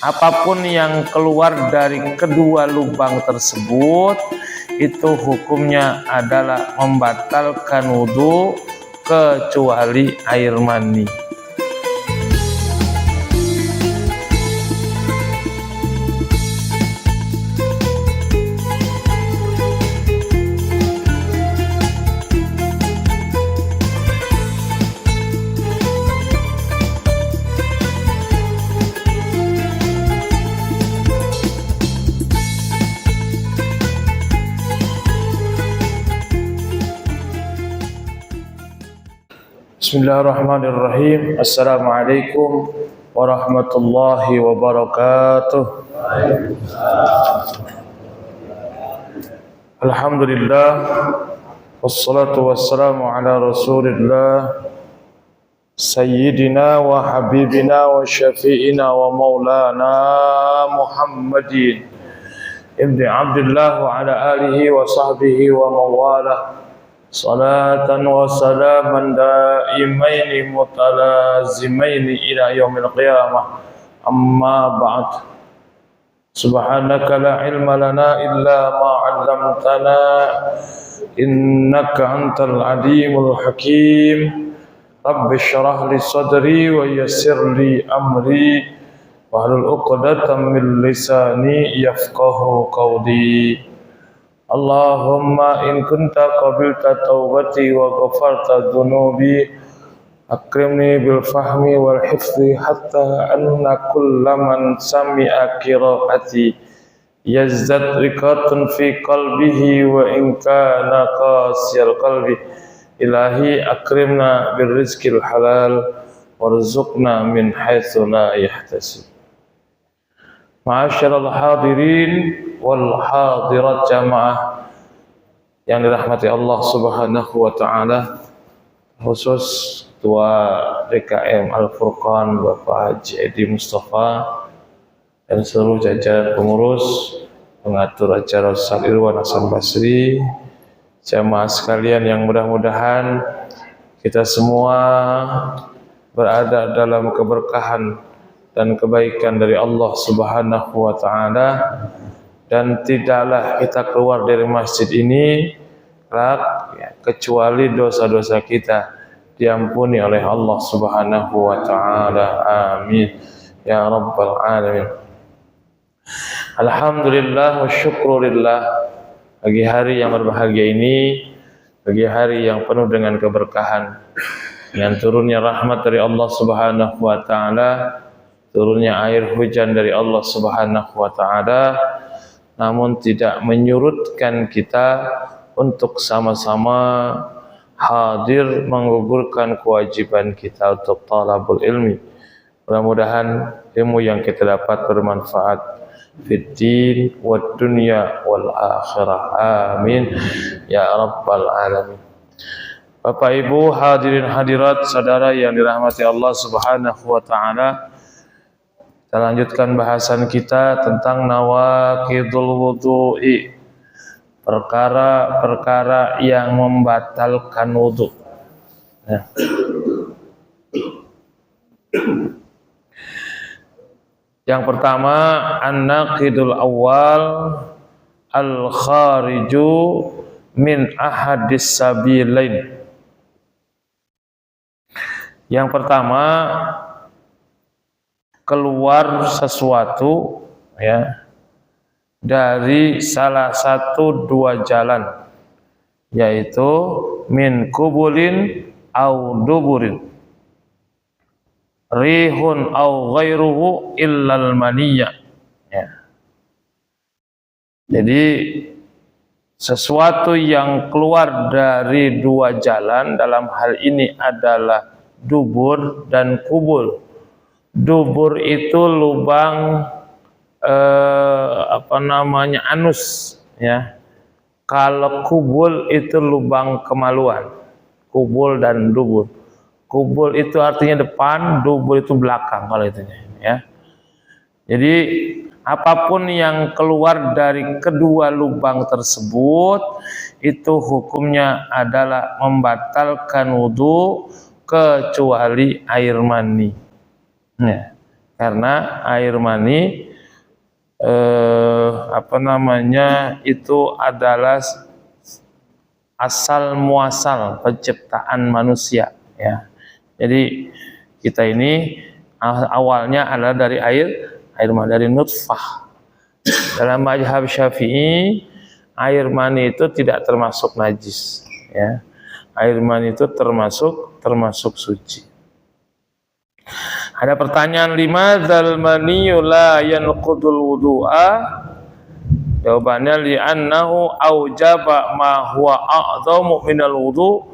apapun yang keluar dari kedua lubang tersebut itu hukumnya adalah membatalkan wudhu kecuali air mani. Bismillahirrahmanirrahim. Assalamualaikum warahmatullahi wabarakatuh. Alhamdulillah, wassalatu wassalamu ala rasulillah sayyidina wa habibina wa syafi'ina wa maulana Muhammadin ibni Abdullah wa ala alihi wa sahbihi wa mawalah. Salatan wa salaman daimaini mutalazimaini ila yaumil qiyamah. Amma ba'd. Subhanaka la ilma lana illa ma 'allamtana innaka antal alimul hakim. Rabbi shrah li sadri wa yassir li amri wahlul 'uqdatam min lisani yafqahu qawli. Allahumma in kunta qabilta taubati wa ghafarta dhunubi akrimni bil fahmi wal hifzi hatta anna kullaman sami'a qiraati yazdad riqatun fi qalbihi wa in kana qasiyal qalbi. Ilahi akrimna bil rizqil halal warzuqna min haitsu la yahtasib. Ma'asyiral hadirin wal hadirat jamaah yang dirahmati Allah Subhanahu wa taala, khusus Ketua DKM Al-Furqan Bapak Haji Edi Mustafa dan seluruh jajaran pengurus pengatur acara Ustaz Irwan Hasan Basri, jamaah sekalian yang mudah-mudahan kita semua berada dalam keberkahan dan kebaikan dari Allah Subhanahu wa taala, dan tidaklah kita keluar dari masjid ini kecuali dosa-dosa kita diampuni oleh Allah Subhanahu wa taala. Amin ya rabbal alamin. Alhamdulillah wa syukrulillah, pagi hari yang berbahagia ini, pagi hari yang penuh dengan keberkahan, dengan turunnya rahmat dari Allah Subhanahu wa taala, turunnya air hujan dari Allah Subhanahu wa taala, namun tidak menyurutkan kita untuk sama-sama hadir menggugurkan kewajiban kita untuk talabul ilmi. Mudah-mudahan ilmu yang kita dapat bermanfaat fid din wad dunya wal akhirah. Amin ya rabbal alamin. Bapak Ibu hadirin hadirat saudara yang dirahmati Allah Subhanahu wa taala, kita lanjutkan bahasan kita tentang nawaqidul wudu'i, perkara-perkara yang membatalkan wudu. Ya. Yang pertama, an-naqidul awal al-khariju min ahadis sabilain. Yang pertama, keluar sesuatu ya dari salah satu dua jalan, yaitu min kubulin au duburin, rihun au ghairuhu illal maniyya ya. Jadi sesuatu yang keluar dari dua jalan, dalam hal ini adalah dubur dan kubul. Dubur itu lubang anus ya. Kalau kubul itu lubang kemaluan. Kubul dan dubur. Kubul itu artinya depan, dubur itu belakang kalau itu ya. Jadi apapun yang keluar dari kedua lubang tersebut itu hukumnya adalah membatalkan wudu kecuali air mani. Ya. Karena air mani itu adalah asal muasal penciptaan manusia, ya. Jadi kita ini awalnya adalah dari air mani, dari nutfah. Dalam mazhab Syafi'i, air mani itu tidak termasuk najis, ya. Air mani itu termasuk suci. Ada pertanyaan 5, dzal maniyyu la yanqudul wudu'a. Jawabannya li'annahu aujaba ma huwa a'dhamu minal wudu'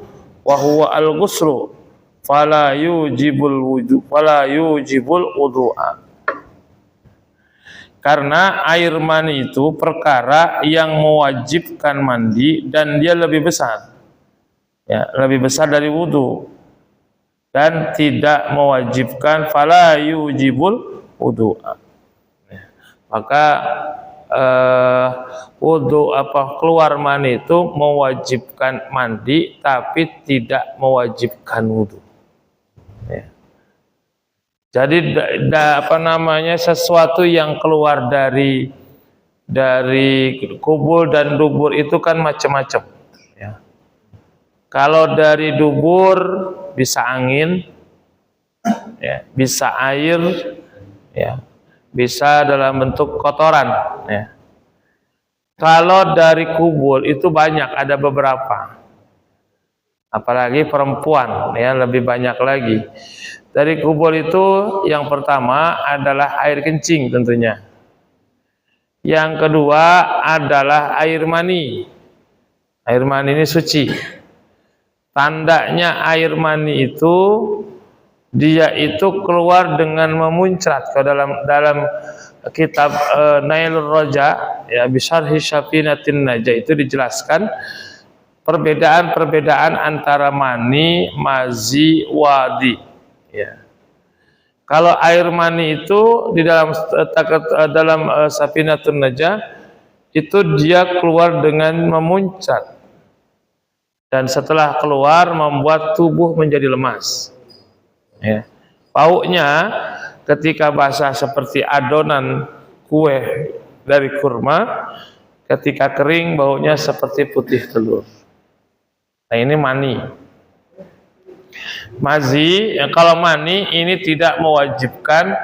wa huwa al-ghuslu fala yujibul wudu'a. Karena air mani itu perkara yang mewajibkan mandi dan dia lebih besar. Ya, lebih besar dari wudu. Dan tidak mewajibkan fala yujibul wudu'a. Maka wudu keluar mani itu mewajibkan mandi tapi tidak mewajibkan wudu. Ya. Jadi sesuatu yang keluar dari kubul dan dubur itu kan macam-macam, ya. Kalau dari dubur bisa angin, ya, bisa air, ya, bisa dalam bentuk kotoran, ya. Kalau dari kubul itu banyak, ada beberapa. Apalagi perempuan, ya, lebih banyak lagi. Dari kubul itu yang pertama adalah air kencing tentunya. Yang kedua adalah air mani. Air mani ini suci. Tandanya air mani itu dia itu keluar dengan memuncrat. Kalau dalam kitab Nailur Raja, ya, Bisyarhi Syafinatin Najah, itu dijelaskan perbedaan antara mani, mazi, wadi. Ya. Kalau air mani itu di dalam Safinatun Najah itu dia keluar dengan memuncrat. Dan setelah keluar membuat tubuh menjadi lemas. Ya. Baunya ketika basah seperti adonan kue dari kurma, ketika kering baunya seperti putih telur. Nah, ini mani. Mazi, kalau mani ini tidak mewajibkan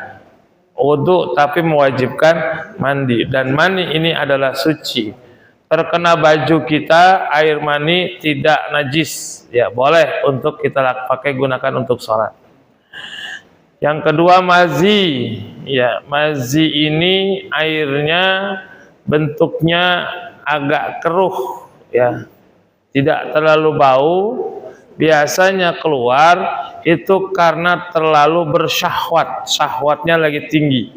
wudu tapi mewajibkan mandi, dan mani ini adalah suci. Terkena baju kita, air mani tidak najis, ya, boleh untuk kita gunakan untuk sholat. Yang kedua mazi, ya, mazi ini airnya bentuknya agak keruh, ya, tidak terlalu bau. Biasanya keluar itu karena terlalu bersyahwat, syahwatnya lagi tinggi,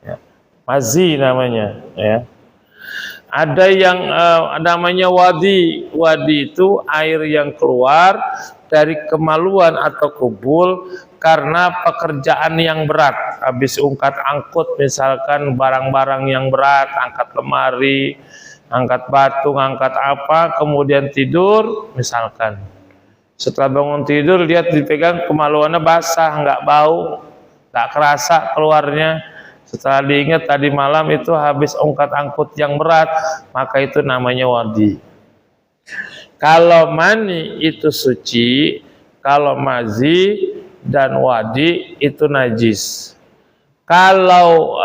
ya. Mazi namanya, ya. Ada yang namanya wadi. Wadi itu air yang keluar dari kemaluan atau kubul karena pekerjaan yang berat. Habis angkut misalkan barang-barang yang berat, angkat lemari, angkat batu, angkat apa, kemudian tidur misalkan. Setelah bangun tidur lihat dipegang kemaluannya basah, nggak bau, nggak kerasa keluarnya. Setelah diingat tadi malam itu habis angkut yang berat, maka itu namanya wadi. Kalau mani itu suci, kalau mazi dan wadi itu najis. Kalau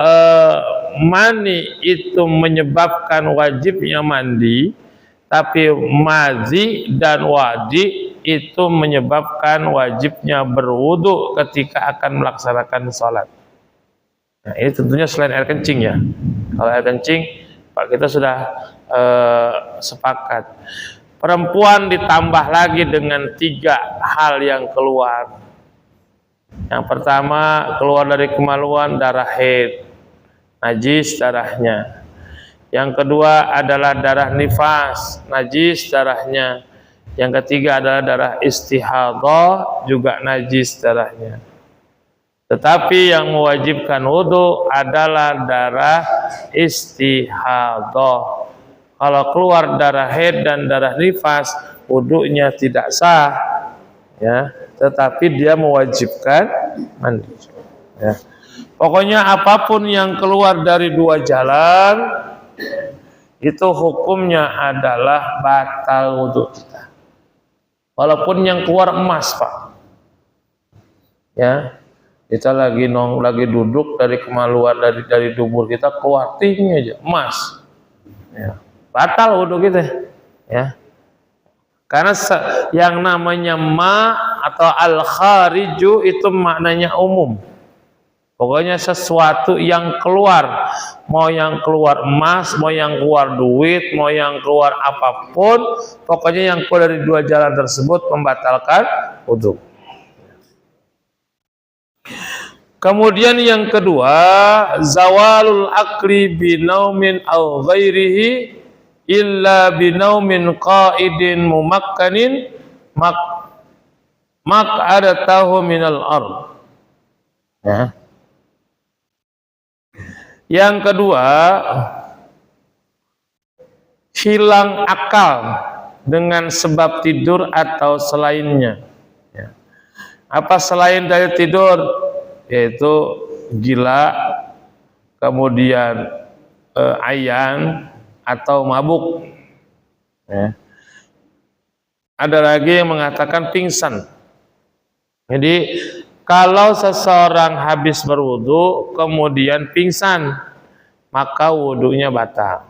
mani itu menyebabkan wajibnya mandi, tapi mazi dan wadi itu menyebabkan wajibnya berwudu ketika akan melaksanakan sholat. Nah, ini tentunya selain air kencing, ya. Kalau air kencing, Pak, kita sudah sepakat. Perempuan ditambah lagi dengan 3 hal yang keluar. Yang pertama, keluar dari kemaluan, darah haid, najis darahnya. Yang kedua adalah darah nifas, najis darahnya. Yang ketiga adalah darah istihadhah, juga najis darahnya. Tetapi yang mewajibkan wudu adalah darah istihadhah. Kalau keluar darah haid dan darah nifas, wudunya tidak sah, ya, tetapi dia mewajibkan mandi, ya. Pokoknya apapun yang keluar dari dua jalan itu hukumnya adalah batal wudhu kita. Walaupun yang keluar emas, Pak. Ya, kita lagi duduk dari kemaluan dari dubur kita keluar tinggi aja emas. Ya, batal wudhu kita. Ya. Karena yang namanya ma atau al-khariju itu maknanya umum. Pokoknya sesuatu yang keluar, mau yang keluar emas, mau yang keluar duit, mau yang keluar apapun, pokoknya yang keluar dari dua jalan tersebut membatalkan wudhu. Kemudian yang kedua, zawalul akli binaumin aw ghairihi illa binaumin qaidin mumakkanin maq'adatahu minal ard. Ya. Yang kedua, hilang akal dengan sebab tidur atau selainnya. Ya. Apa selain dari tidur? Yaitu gila, kemudian ayan atau mabuk. Ya. Ada lagi yang mengatakan pingsan. Jadi kalau seseorang habis berwudu kemudian pingsan, maka wudunya batal.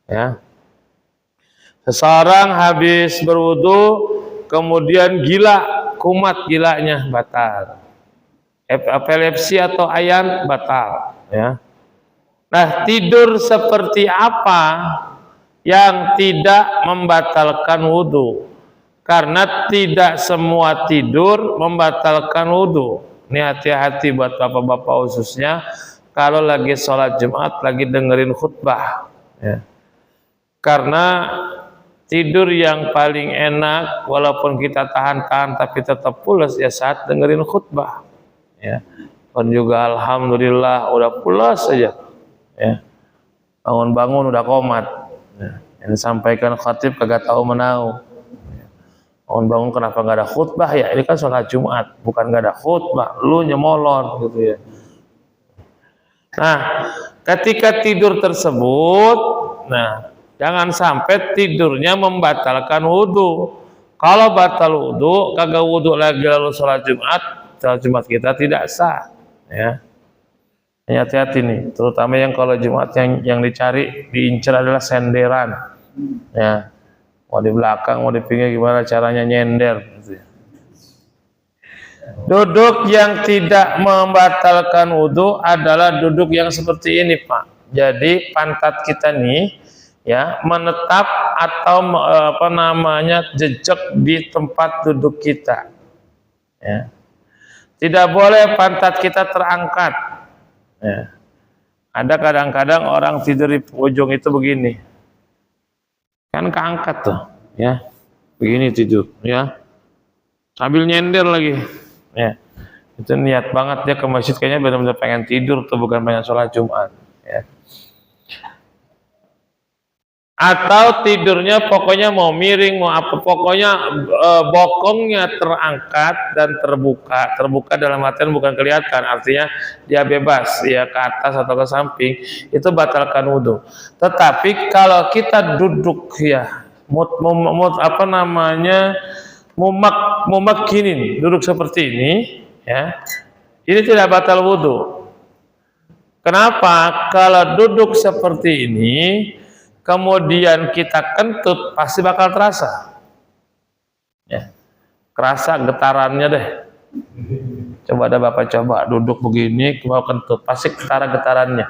Ya. Seseorang habis berwudu kemudian gila, kumat gilanya, batal. Epilepsi atau ayan, batal. Ya. Nah, tidur seperti apa yang tidak membatalkan wudu? Karena tidak semua tidur membatalkan wudhu. Ini hati-hati buat bapak-bapak khususnya kalau lagi sholat Jumat, lagi dengerin khutbah. Ya. Karena tidur yang paling enak, walaupun kita tahan-tahan tapi tetap pulas ya saat dengerin khutbah. Ya. Dan juga alhamdulillah udah pulas saja. Ya. Bangun-bangun udah komat. Ya. Yang disampaikan khatib kagak tahu menau. Bangun kenapa nggak ada khutbah ya? Ini kan sholat Jumat, bukan nggak ada khutbah, lu nyemolor gitu ya. Nah, ketika tidur tersebut, nah jangan sampai tidurnya membatalkan wudhu. Kalau batal wudhu, kagak wudhu lagi lalu sholat Jumat kita tidak sah. Ya, hati-hati nih, terutama yang kalau Jumat yang dicari, diincar adalah senderan. Ya. Mau di belakang, mau di pinggir, gimana caranya nyender gitu ya. Duduk yang tidak membatalkan wudhu adalah duduk yang seperti ini, Pak. Jadi pantat kita nih ya menetap atau jejak di tempat duduk kita. Ya. Tidak boleh pantat kita terangkat. Ya. Ada kadang-kadang orang tidur di ujung itu begini. Kan keangkat tuh, ya, begini tidur, ya, sambil nyender lagi, ya, itu niat banget dia ke masjid kayaknya benar-benar pengen tidur tuh, bukan pengen sholat Jumat, ya. Atau tidurnya pokoknya mau miring, mau apa, pokoknya bokongnya terangkat dan terbuka dalam artian bukan kelihatan, artinya dia bebas, ya ke atas atau ke samping, itu batalkan wudhu. Tetapi kalau kita duduk ya, mumakkinin, duduk seperti ini, ya, ini tidak batal wudhu. Kenapa? Kalau duduk seperti ini kemudian kita kentut, pasti bakal terasa. Ya. Kerasa getarannya deh. Coba ada Bapak coba duduk begini, mau kentut, pasti getarannya.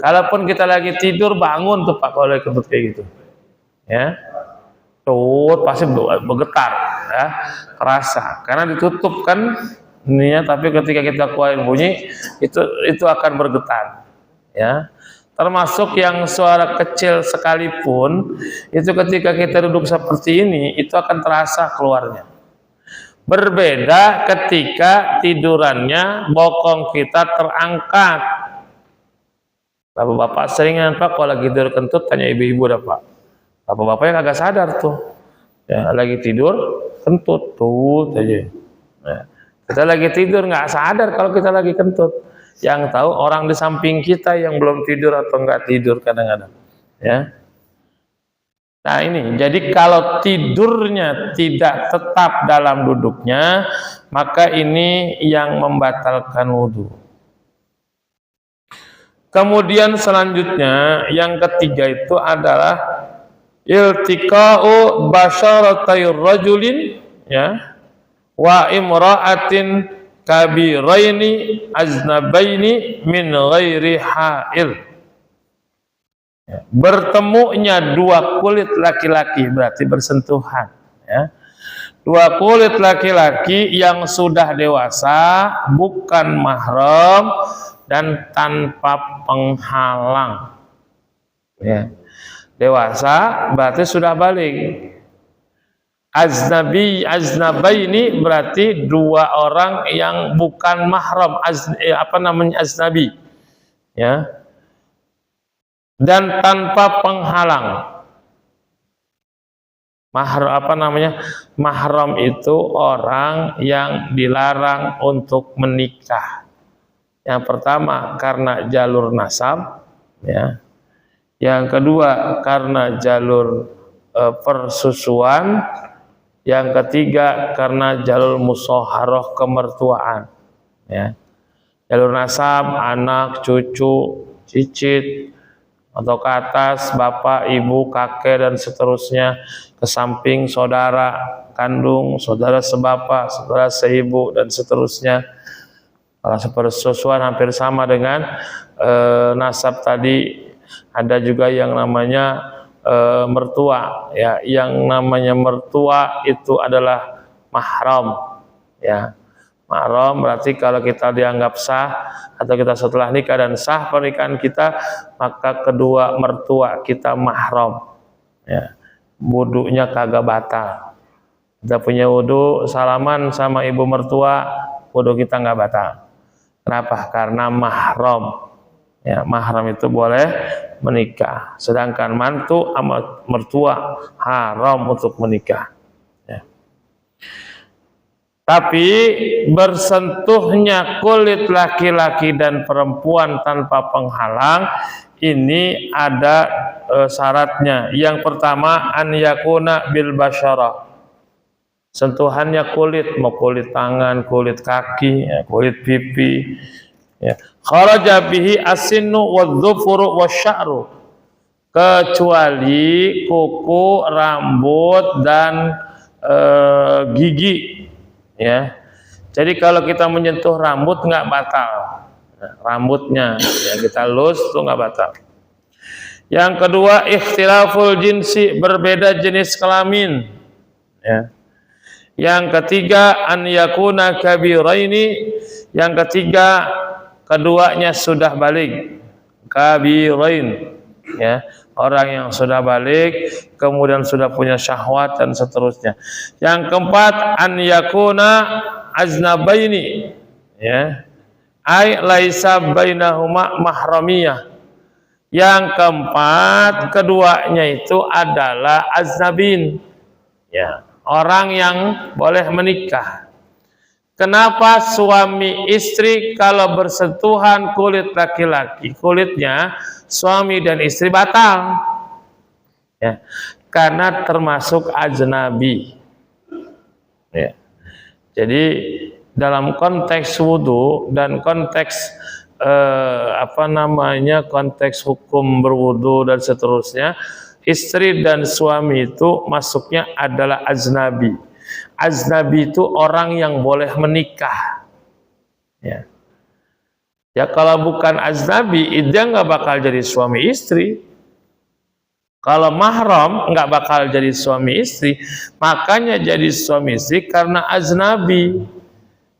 Kalaupun kita lagi tidur, bangun tuh Pak kalau lagi kentut kayak gitu. Ya. Tuh, pasti bergetar, ya. Kerasa. Karena ditutup kan ininya, tapi ketika kita keluarin bunyi, itu akan bergetar. Ya. Termasuk yang suara kecil sekalipun, itu ketika kita duduk seperti ini, itu akan terasa keluarnya. Berbeda ketika tidurannya bokong kita terangkat. Bapak-bapak seringan Pak, kalau lagi tidur kentut, tanya ibu-ibu dah Pak. Bapak-bapak yang agak sadar tuh, ya lagi tidur kentut tuh aja. Nah, kita lagi tidur nggak sadar kalau kita lagi kentut. Yang tahu orang di samping kita yang belum tidur atau enggak tidur kadang-kadang. Ya. Nah ini, jadi kalau tidurnya tidak tetap dalam duduknya, maka ini yang membatalkan wudhu. Kemudian selanjutnya, yang ketiga itu adalah iltiqa'u basyaratayir rajulin, ya, wa imra'atin kabiraini aznabaini min ghairi ha'il. Bertemunya dua kulit laki-laki berarti bersentuhan, ya. Dua kulit laki-laki yang sudah dewasa, bukan mahram dan tanpa penghalang, ya. Dewasa berarti sudah balik. Aznabaini berarti dua orang yang bukan mahram, aznabi, ya, dan tanpa penghalang. Mahram itu orang yang dilarang untuk menikah. Yang pertama karena jalur nasab, ya. Yang kedua karena jalur persusuan. Yang ketiga karena jalur musyawarah kemertuaan, ya. Jalur nasab, anak, cucu, cicit, atau ke atas bapak, ibu, kakek dan seterusnya, ke samping saudara kandung, saudara sebapak, saudara seibu dan seterusnya. Kalau persusuan hampir sama dengan nasab tadi. Ada juga yang namanya mertua, ya. Yang namanya mertua itu adalah mahram, ya. Mahram berarti kalau kita dianggap sah atau kita setelah nikah dan sah pernikahan kita, maka kedua mertua kita mahram, ya. Wudunya kagak batal. Kita punya wudu salaman sama ibu mertua, wudu kita nggak batal. Kenapa? Karena mahram, ya. Mahram itu boleh menikah, sedangkan mantu sama mertua haram untuk menikah, ya. Tapi bersentuhnya kulit laki-laki dan perempuan tanpa penghalang ini ada syaratnya. Yang pertama, an yakuna bil basyarah. Sentuhannya kulit, mau kulit tangan, kulit kaki, ya, kulit pipi, ya. Kharaja bihi as-sinnu wadh-dhufru wasya'ru, kecuali kuku, rambut dan gigi, ya. Jadi kalau kita menyentuh rambut nggak batal, nah, rambutnya, ya, kita lus itu nggak batal. Yang kedua, ikhtilaful jinsi, berbeda jenis kelamin, ya. Yang ketiga, an yakuna kabiraini. Yang ketiga, keduanya sudah balik, kabirain, ya, orang yang sudah balik kemudian sudah punya syahwat dan seterusnya. Yang keempat, an yakuna aznabaini, ya, ai laisa bainahuma mahramiyah. Yang keempat, keduanya itu adalah aznabin, ya, orang yang boleh menikah. Kenapa suami istri kalau bersentuhan kulit laki-laki, kulitnya suami dan istri batal, ya, karena termasuk ajnabi, ya. Jadi dalam konteks wudhu dan konteks konteks hukum berwudhu dan seterusnya, istri dan suami itu masuknya adalah ajnabi. Ajnabi itu orang yang boleh menikah, ya. Ya kalau bukan ajnabi, dia nggak bakal jadi suami istri. Kalau mahram nggak bakal jadi suami istri. Makanya jadi suami istri karena ajnabi.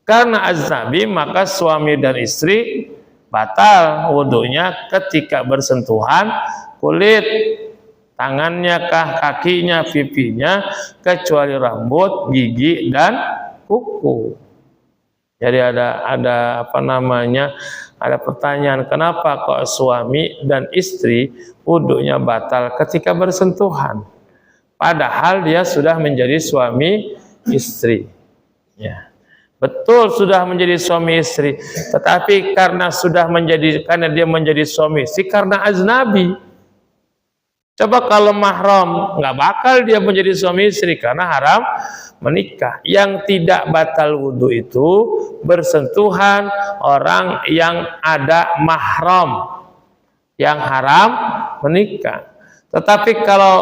Karena ajnabi maka suami dan istri batal wudunya ketika bersentuhan kulit, tangannya kah, kakinya, pipinya, kecuali rambut, gigi dan kuku. Jadi ada pertanyaan, kenapa kok suami dan istri wudunya batal ketika bersentuhan, padahal dia sudah menjadi suami istri, ya. Betul sudah menjadi suami istri, tetapi karena dia menjadi suami istri karena ajnabi. Coba kalau mahram, nggak bakal dia menjadi suami istri karena haram menikah. Yang tidak batal wudhu itu bersentuhan orang yang ada mahram, yang haram menikah. Tetapi kalau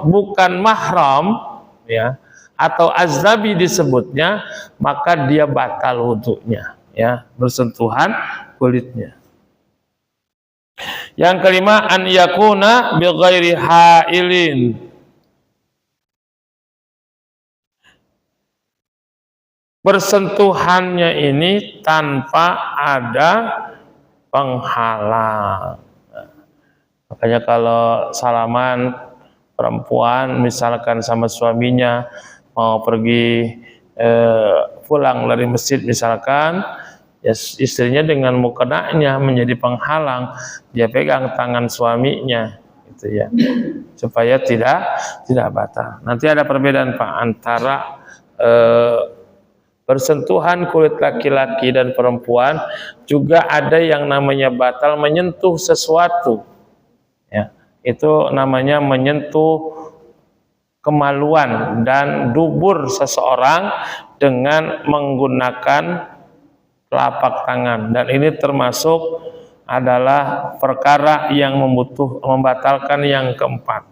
bukan mahram, ya, atau ajnabi disebutnya, maka dia batal wudhunya, ya, bersentuhan kulitnya. Yang kelima, an yakuna bi ghairi hailin. Bersentuhannya ini tanpa ada penghalang. Makanya kalau salaman perempuan misalkan sama suaminya mau pergi pulang dari masjid misalkan, ya istrinya dengan mukenanya menjadi penghalang, dia pegang tangan suaminya gitu ya, supaya tidak batal. Nanti ada perbedaan Pak antara bersentuhan kulit laki-laki dan perempuan, juga ada yang namanya batal menyentuh sesuatu, ya, itu namanya menyentuh kemaluan dan dubur seseorang dengan menggunakan telapak tangan, dan ini termasuk adalah perkara yang membatalkan yang keempat.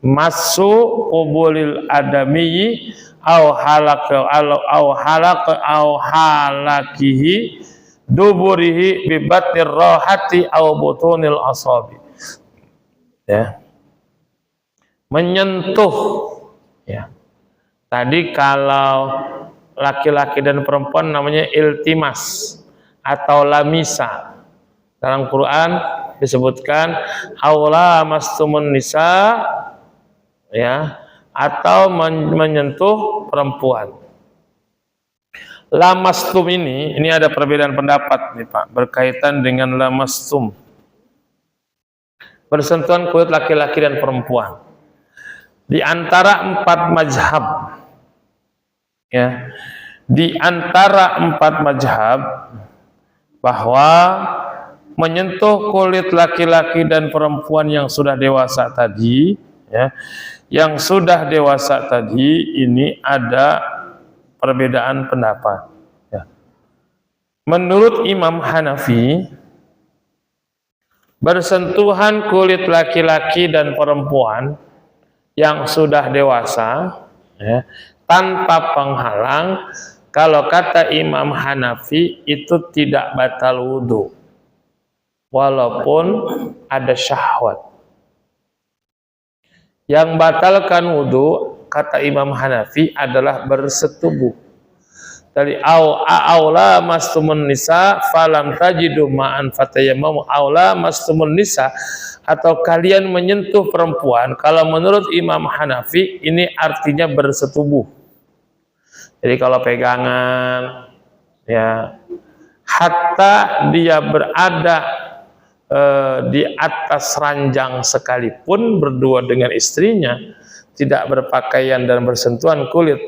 Masu qubulil adami au halakihi duburihi bi batir rahati au butunil asabi, ya, menyentuh, ya. Tadi kalau laki-laki dan perempuan namanya iltimas atau lamisa. Dalam Quran disebutkan haula mastumun nisa, ya, atau menyentuh perempuan. Lamastum ini ada perbedaan pendapat nih Pak berkaitan dengan lamastum. Bersentuhan kulit laki-laki dan perempuan. Di antara 4 mazhab, ya, di antara 4 mazhab bahwa menyentuh kulit laki-laki dan perempuan yang sudah dewasa tadi, ya, yang sudah dewasa tadi ini ada perbedaan pendapat, ya. Menurut Imam Hanafi, bersentuhan kulit laki-laki dan perempuan yang sudah dewasa, ya, tanpa penghalang, kalau kata Imam Hanafi itu tidak batal wudhu walaupun ada syahwat. Yang batalkan wudhu kata Imam Hanafi adalah bersetubuh. Dari aula mastumun nisa falam tajidu ma'an fatayammamu, aula mastumun nisa, atau kalian menyentuh perempuan. Kalau menurut Imam Hanafi ini artinya bersetubuh. Jadi kalau pegangan, ya, hatta dia berada di atas ranjang sekalipun berdua dengan istrinya, tidak berpakaian dan bersentuhan kulit,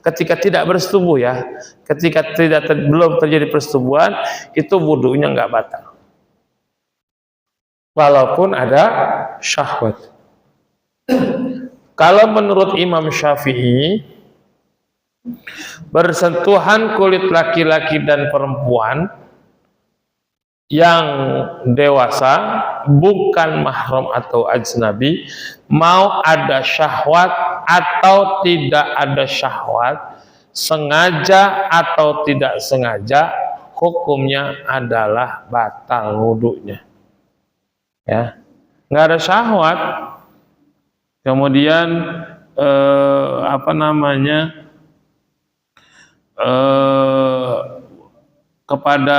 ketika tidak bersetubuh, ya, ketika belum terjadi persetubuhan, itu wudunya nggak batal walaupun ada syahwat. Kalau menurut Imam Syafi'i, bersentuhan kulit laki-laki dan perempuan yang dewasa, bukan mahram atau ajnabi, mau ada syahwat atau tidak ada syahwat, sengaja atau tidak sengaja, hukumnya adalah batal wudunya, ya. Nggak ada syahwat, kemudian kepada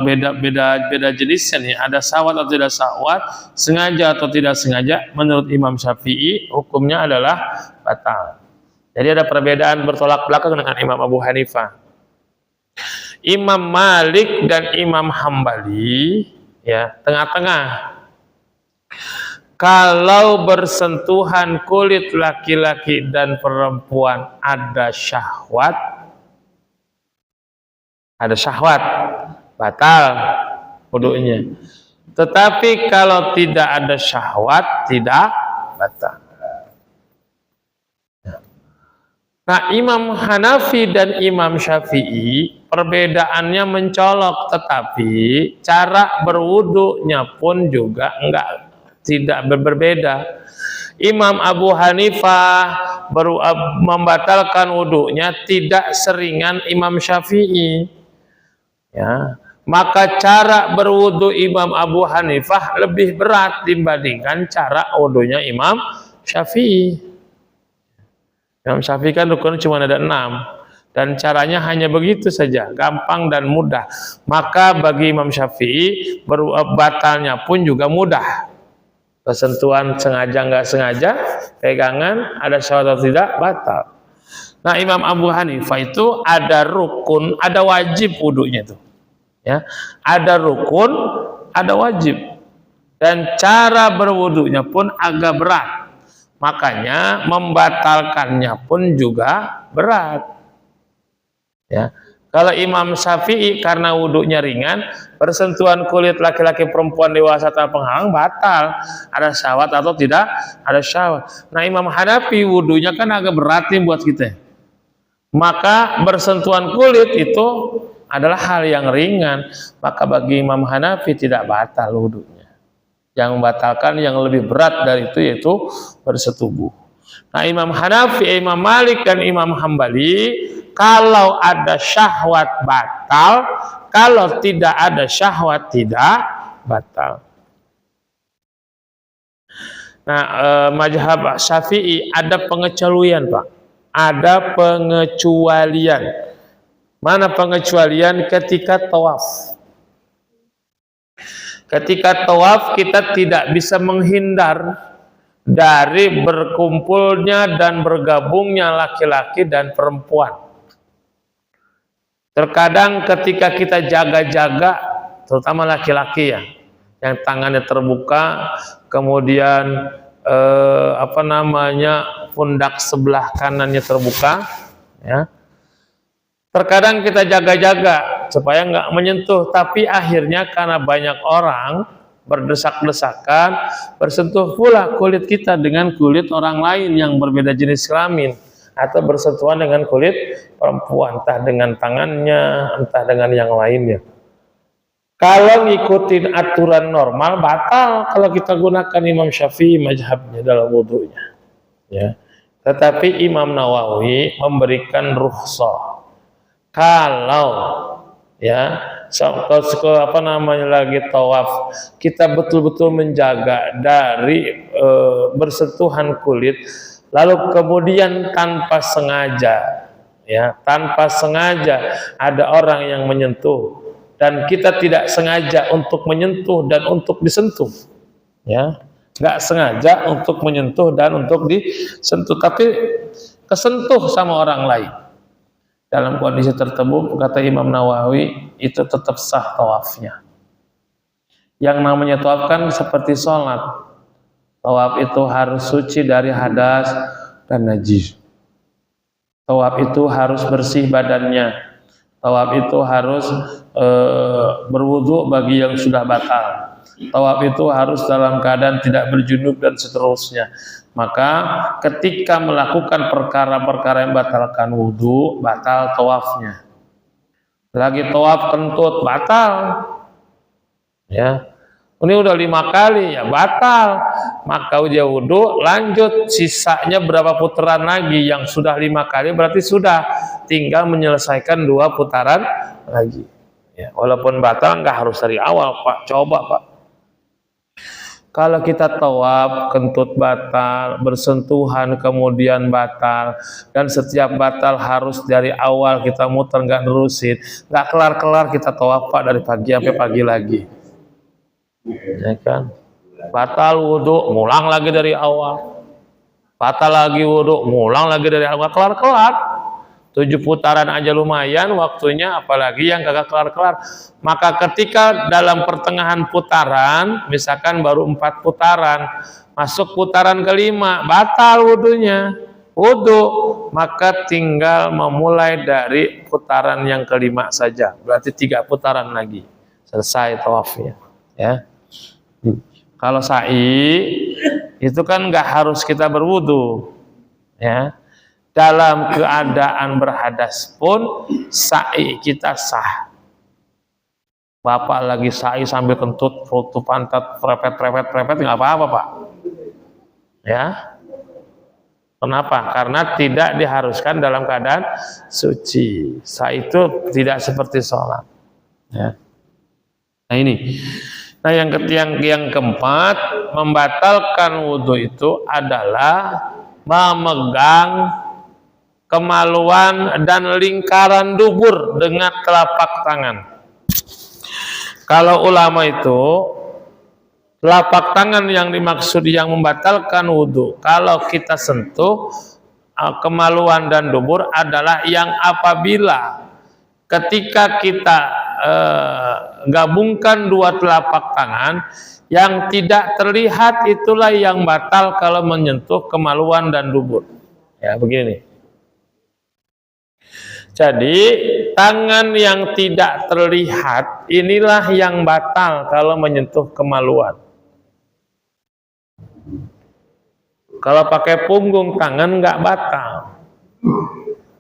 beda jenisnya nih, ada syahwat atau tidak syahwat, sengaja atau tidak sengaja, menurut Imam Syafi'i hukumnya adalah batal. Jadi ada perbedaan bertolak belakang dengan Imam Abu Hanifah. Imam Malik dan Imam Hambali, ya, tengah-tengah. Kalau bersentuhan kulit laki-laki dan perempuan ada syahwat, ada syahwat, batal wudunya. Tetapi kalau tidak ada syahwat, tidak batal. Nah, Imam Hanafi dan Imam Syafi'i perbedaannya mencolok, tetapi cara berwudunya pun juga tidak berbeda. Imam Abu Hanifah membatalkan wudunya tidak seringan Imam Syafi'i. Ya, maka cara berwudu Imam Abu Hanifah lebih berat dibandingkan cara wudunya Imam Syafi'i. Imam Syafi'i kan rukun cuma ada 6 dan caranya hanya begitu saja, gampang dan mudah. Maka bagi Imam Syafi'i batalnya pun juga mudah. Persentuhan sengaja nggak sengaja, pegangan ada syahwat atau tidak, batal. Nah, Imam Abu Hanifah itu ada rukun, ada wajib wudunya itu. Ya, ada rukun, ada wajib. Dan cara berwudunya pun agak berat. Makanya membatalkannya pun juga berat. Ya. Kalau Imam Syafi'i karena wudunya ringan, bersentuhan kulit laki-laki perempuan dewasa tanpa penghalang batal. Ada syahwat atau tidak? Ada syahwat. Nah, Imam Hanafi wudunya kan agak berat nih buat kita. Maka bersentuhan kulit itu adalah hal yang ringan. Maka bagi Imam Hanafi tidak batal wudunya. Yang membatalkan yang lebih berat dari itu yaitu bersetubuh. Nah, Imam Hanafi, Imam Malik dan Imam Hambali kalau ada syahwat batal, kalau tidak ada syahwat tidak batal. Nah, mazhab Syafi'i ada pengecualian, Pak. Ada pengecualian. Mana pengecualian? Ketika tawaf. Ketika tawaf kita tidak bisa menghindar dari berkumpulnya dan bergabungnya laki-laki dan perempuan. Terkadang ketika kita jaga-jaga, terutama laki-laki ya, yang tangannya terbuka, kemudian pundak sebelah kanannya terbuka, ya. Terkadang kita jaga-jaga supaya nggak menyentuh, tapi akhirnya karena banyak orang berdesak-desakan, bersentuh pula kulit kita dengan kulit orang lain yang berbeda jenis kelamin, atau bersentuhan dengan kulit perempuan, entah dengan tangannya, entah dengan yang lainnya. Kalau ngikutin aturan normal, batal kalau kita gunakan Imam Syafi'i mazhabnya dalam wudunya. Ya. Tetapi Imam Nawawi memberikan rukhsah. Kalau ya lagi tawaf kita betul-betul menjaga dari bersentuhan kulit, lalu kemudian tanpa sengaja ada orang yang menyentuh dan kita tidak sengaja untuk menyentuh dan untuk disentuh, ya, nggak sengaja untuk menyentuh dan untuk disentuh, tapi kesentuh sama orang lain. Dalam kondisi tersebut, kata Imam Nawawi, itu tetap sah tawafnya. Yang namanya tawaf kan seperti sholat. Tawaf itu harus suci dari hadas dan najis. Tawaf itu harus bersih badannya. Tawaf itu harus berwudu bagi yang sudah batal. Tawaf itu harus dalam keadaan tidak berjunub dan seterusnya. Maka ketika melakukan perkara-perkara yang batalkan wudu, batal tawafnya. Lagi tawaf kentut, batal. Ya, ini udah 5 kali, ya batal. Maka dia wudu, lanjut, sisanya berapa putaran lagi? Yang sudah 5 kali berarti sudah, tinggal menyelesaikan 2 putaran lagi. Ya, walaupun batal nggak harus dari awal, Pak. Coba, Pak. Kalau kita tawaf, kentut batal, bersentuhan kemudian batal, dan setiap batal harus dari awal kita muter, nggak nerusin, nggak kelar-kelar kita tawaf, Pak, dari pagi sampai pagi lagi, ya kan? Batal wudu, ngulang lagi dari awal, batal lagi wudu, ngulang lagi dari awal, nggak kelar-kelar. 7 putaran aja lumayan waktunya, apalagi yang kagak kelar-kelar. Maka ketika dalam pertengahan putaran, misalkan baru 4 putaran, masuk putaran ke-5, batal wudunya. wudu, maka tinggal memulai dari putaran yang kelima saja. Berarti 3 putaran lagi selesai tawafnya. Ya. Kalau sa'i itu kan nggak harus kita berwudu, ya. Dalam keadaan berhadas pun sa'i kita sah. Bapak lagi sa'i sambil kentut, foto pantat, prepet nggak apa-apa, Pak. Ya. Kenapa? Karena tidak diharuskan dalam keadaan suci. Sa'i itu tidak seperti sholat. Ya. Nah ini. Nah yang keempat, membatalkan wudhu itu adalah memegang kemaluan dan lingkaran dubur dengan telapak tangan. Kalau ulama itu, telapak tangan yang dimaksud yang membatalkan wudhu, kalau kita sentuh kemaluan dan dubur adalah yang apabila ketika kita gabungkan 2 telapak tangan yang tidak terlihat, itulah yang batal kalau menyentuh kemaluan dan dubur. Ya begini. Jadi tangan yang tidak terlihat inilah yang batal kalau menyentuh kemaluan. Kalau pakai punggung tangan nggak batal.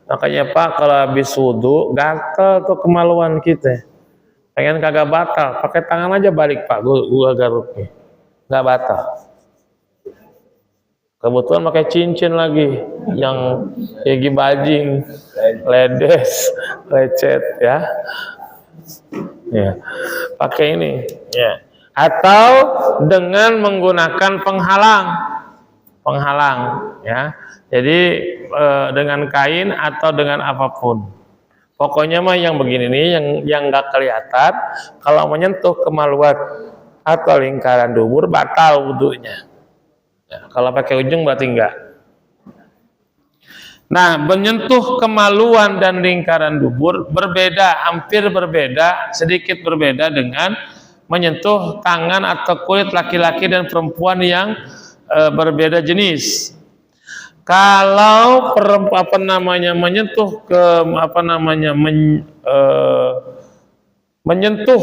Makanya Pak, kalau habis wudu gatel tuh kemaluan kita. Pengen kagak batal, pakai tangan aja balik Pak, gua garuknya. Nggak batal. Kebetulan pakai cincin lagi yang gigi bajing, ledes, lecet ya. Ya. Pakai ini ya. Atau dengan menggunakan penghalang ya. Jadi dengan kain atau dengan apapun. Pokoknya mah yang begini nih yang nggak kelihatan, kalau menyentuh kemaluan atau lingkaran dubur batal wudunya. Ya, kalau pakai ujung berarti enggak. Nah, menyentuh kemaluan dan lingkaran dubur berbeda, hampir berbeda, sedikit berbeda dengan menyentuh tangan atau kulit laki-laki dan perempuan yang berbeda jenis. Kalau menyentuh menyentuh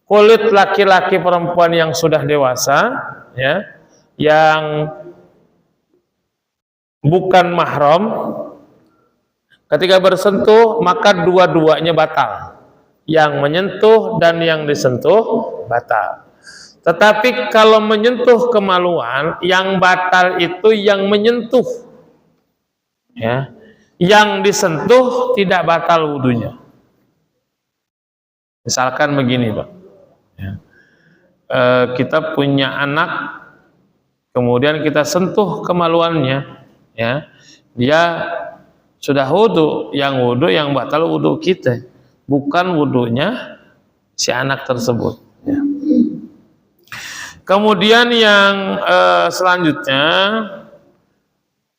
kulit laki-laki perempuan yang sudah dewasa, ya, yang bukan mahram, ketika bersentuh maka dua-duanya batal. Yang menyentuh dan yang disentuh batal. Tetapi kalau menyentuh kemaluan, yang batal itu yang menyentuh, ya. Yang disentuh tidak batal wudunya. Misalkan begini, Pak. Ya. Kita punya anak, kemudian kita sentuh kemaluannya, ya. Dia sudah wudu, yang batal wudu kita, bukan wudunya si anak tersebut. Ya. Kemudian yang selanjutnya,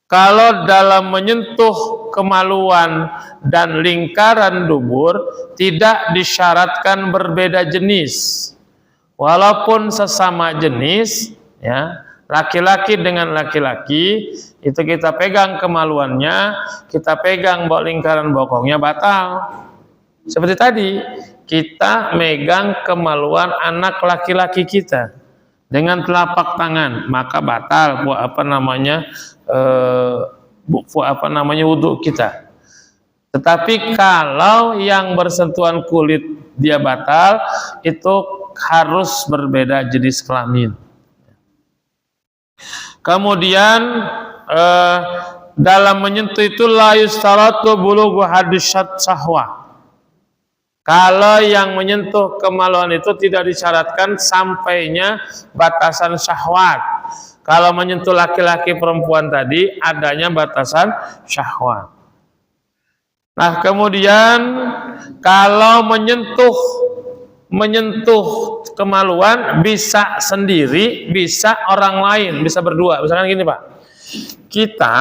kalau dalam menyentuh kemaluan dan lingkaran dubur tidak disyaratkan berbeda jenis, walaupun sesama jenis, ya, laki-laki dengan laki-laki, itu kita pegang kemaluannya, kita pegang lingkaran bokongnya, batal. Seperti tadi, kita megang kemaluan anak laki-laki kita dengan telapak tangan, maka batal wudu kita. Tetapi kalau yang bersentuhan kulit dia batal, itu harus berbeda jenis kelamin. Kemudian dalam menyentuh itu la yustaratu bulughu haddus syahwah. Kalau yang menyentuh kemaluan itu tidak disyaratkan sampainya batasan syahwat. Kalau menyentuh laki-laki perempuan tadi adanya batasan syahwat. Nah, kemudian kalau menyentuh kemaluan bisa sendiri, bisa orang lain, bisa berdua. Misalkan gini, Pak. Kita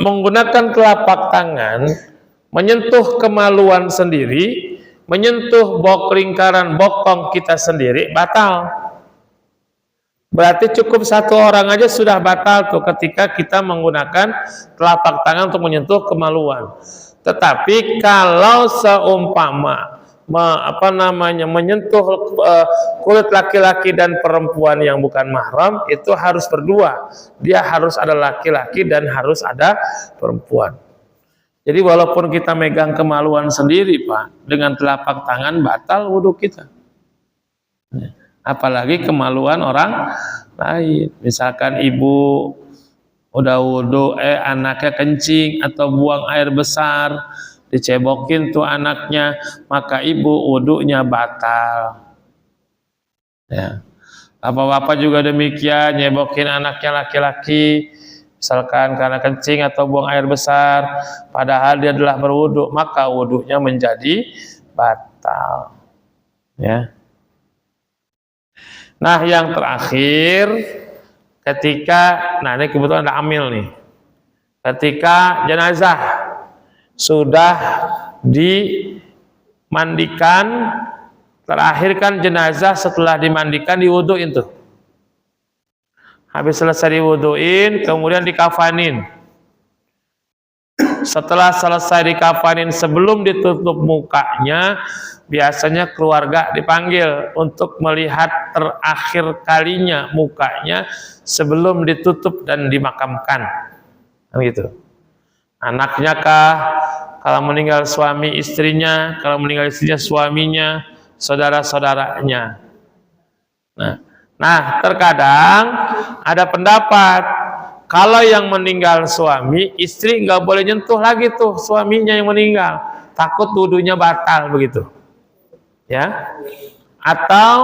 menggunakan telapak tangan menyentuh kemaluan sendiri, menyentuh lingkaran bokong kita sendiri, batal. Berarti cukup satu orang aja sudah batal tuh ketika kita menggunakan telapak tangan untuk menyentuh kemaluan. Tetapi kalau seumpama menyentuh kulit laki-laki dan perempuan yang bukan mahram, itu harus berdua. Dia harus ada laki-laki dan harus ada perempuan. Jadi walaupun kita megang kemaluan sendiri, Pak, dengan telapak tangan batal wudhu kita. Apalagi kemaluan orang lain. Misalkan ibu udah wudhu, anaknya kencing atau buang air besar, dicebokin tuh anaknya, maka ibu wudhunya batal. Ya. Bapak-bapak juga demikian, nyebokin anaknya laki-laki, misalkan karena kencing atau buang air besar, padahal dia adalah berwudhu, maka wudhunya menjadi batal. Ya. Nah, yang terakhir, ketika, nah ini kebetulan ada amil nih, ketika jenazah sudah dimandikan, terakhir kan jenazah setelah dimandikan diwuduin tuh. Habis selesai diwuduin, kemudian dikafanin. Setelah selesai dikafanin, sebelum ditutup mukanya, biasanya keluarga dipanggil untuk melihat terakhir kalinya mukanya sebelum ditutup dan dimakamkan. Gitu. Anaknya kah, kalau meninggal suami istrinya, kalau meninggal istrinya suaminya, saudara-saudaranya. Nah, terkadang ada pendapat kalau yang meninggal suami, istri nggak boleh nyentuh lagi tuh suaminya yang meninggal, takut wudunya batal begitu. Ya, atau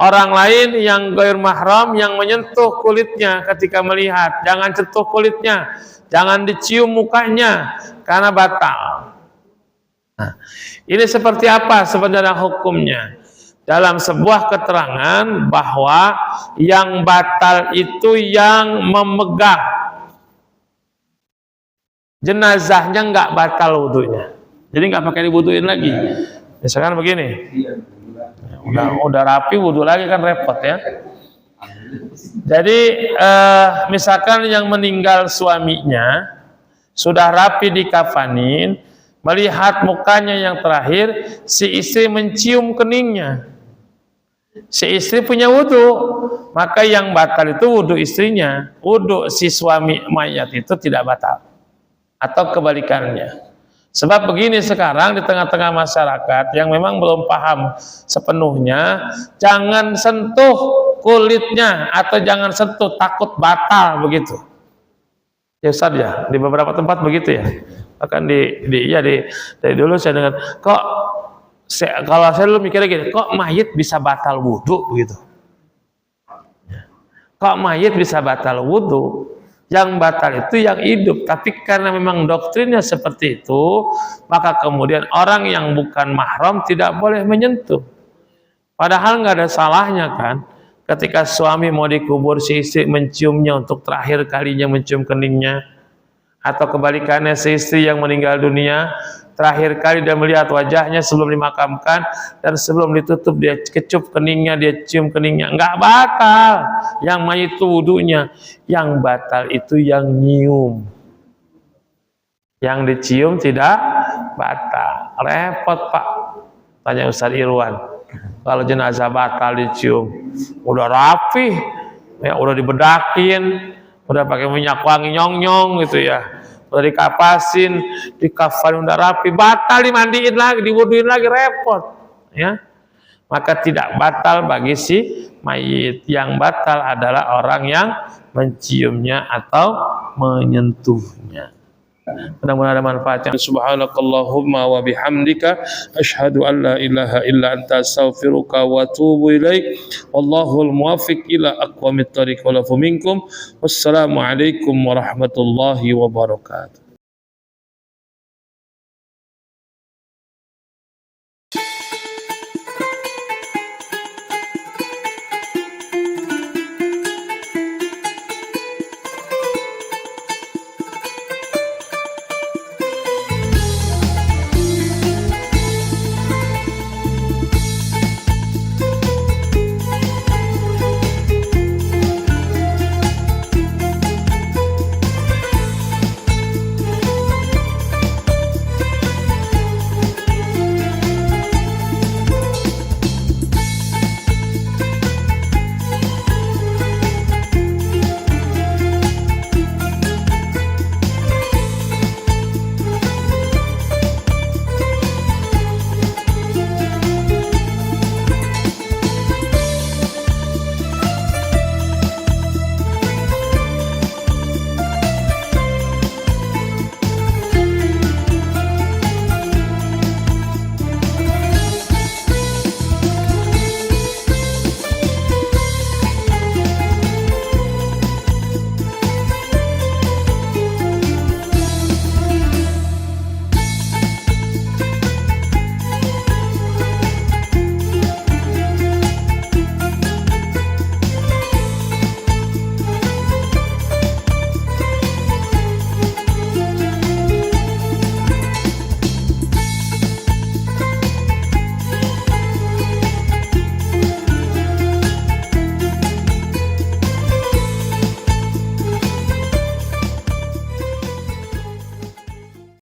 orang lain yang gair mahram yang menyentuh kulitnya ketika melihat, jangan sentuh kulitnya, jangan dicium mukanya karena batal. Nah, ini seperti apa sebenarnya hukumnya? Dalam sebuah keterangan bahwa yang batal itu yang memegang, jenazahnya nggak batal wudunya, jadi nggak pakai diwuduin lagi. Misalkan begini, udah rapi wudhu lagi kan repot ya. Jadi misalkan yang meninggal suaminya sudah rapi dikafanin, melihat mukanya yang terakhir, si istri mencium keningnya. Si istri punya wudhu, maka yang batal itu wudhu istrinya, wudhu si suami mayat itu tidak batal. Atau kebalikannya. Sebab begini sekarang di tengah-tengah masyarakat yang memang belum paham sepenuhnya, jangan sentuh kulitnya atau jangan sentuh, takut batal begitu. Ya Ustaz ya, di beberapa tempat begitu ya. Bahkan dari dulu saya dengar, kalau saya dulu mikirnya gini, kok mayit bisa batal wudhu begitu? Kok mayit bisa batal wudhu? Yang batal itu yang hidup, tapi karena memang doktrinnya seperti itu, maka kemudian orang yang bukan mahram tidak boleh menyentuh. Padahal nggak ada salahnya kan, ketika suami mau dikubur, si istri menciumnya untuk terakhir kalinya mencium keningnya, atau kebalikannya si istri yang meninggal dunia terakhir kali dia melihat wajahnya sebelum dimakamkan, dan sebelum ditutup dia kecup keningnya, dia cium keningnya, nggak batal yang mayit itu wudunya. Yang batal itu yang nyium, yang dicium tidak batal. Repot Pak, tanya Ustaz Irwan, kalau jenazah batal dicium, udah rapi ya, udah dibedakin, udah pakai minyak wangi nyong-nyong gitu ya, udah dikapasin, dikafan, udah rapi, batal dimandiin lagi, diwuduin lagi, repot ya. Maka tidak batal bagi si mayit. Yang batal adalah orang yang menciumnya atau menyentuhnya. Mudah-mudahan ada manfaatnya. Subhanakallahumma wa bihamdika asyhadu an la ilaha illa anta astaghfiruka wa atubu ilaik. Wallahul muwaffiq ila aqwamit thoriq wal afu minkum. Wassalamu alaikum warahmatullahi wabarakatuh.